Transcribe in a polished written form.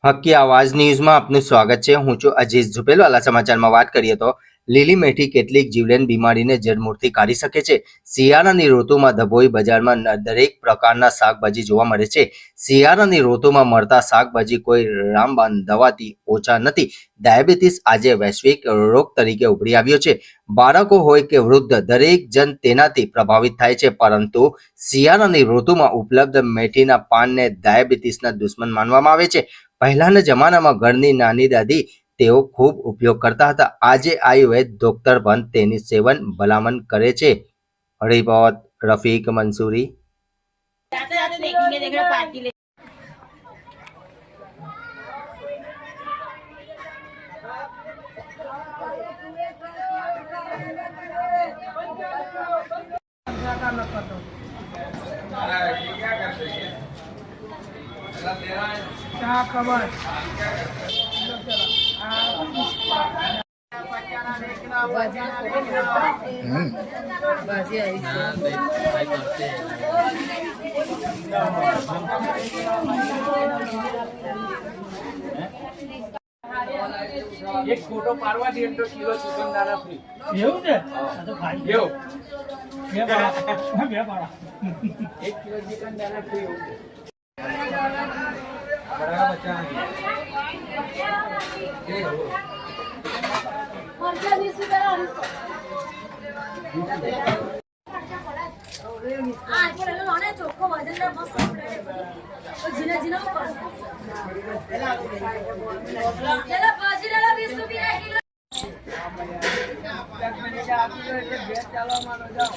હકી આવાજ ન્યૂઝમાં આપનું સ્વાગત છે। હું છું અજીઝ ઝુપેલવાલા। સમાચારમાં વાત કરીએ તો લીલી મેથી કેટલીક જીવલેણ બીમારીને જડમૂળથી કાઢી શકે છે। શિયાળાની ઋતુમાં ધભોઈ બજારમાં દરેક પ્રકારના શાકભાજી જોવા મળે છે। શિયાળાની ઋતુમાં મળતા શાકભાજી કોઈ રામબાણ દવાથી ઓછા નથી। ડાયાબિટીસ આજે વૈશ્વિક રોગ તરીકે ઉભરી આવ્યો છે। બાળકો હોય કે વૃદ્ધ દરેક જણ તેનાથી પ્રભાવિત થાય છે, પરંતુ શિયાળાની ઋતુમાં ઉપલબ્ધ મેથીના પાનને ડાયાબિટીસના દુશ્મન માનવામાં આવે છે। પહેલાના જમાનામાં ઘરની નાની દાદી તેઓ ખૂબ ઉપયોગ કરતા હતા। આજે આયુર્વેદ ડોક્ટર પણ તેની સેવન ભલામણ કરે છે। રિપોર્ટ રફીક મંસૂરી। एक फोटो पारवा दिए तो किलो चिकन दाना फ्री એવું છે આ તો ભાઈ એવું બે પાડા 1 કિલો चिकन दाना फ्री એવું છે બરાબર બચ્ચા એ હો મરજા 20 રૂપિયા આ કે લોને ચોખ્ખો વજન ના મસ્ત તો જીના જીના ઉપર પેલા ભાજી લેલા 20 રૂપિયા કિલો ચાલવામાં જાઓ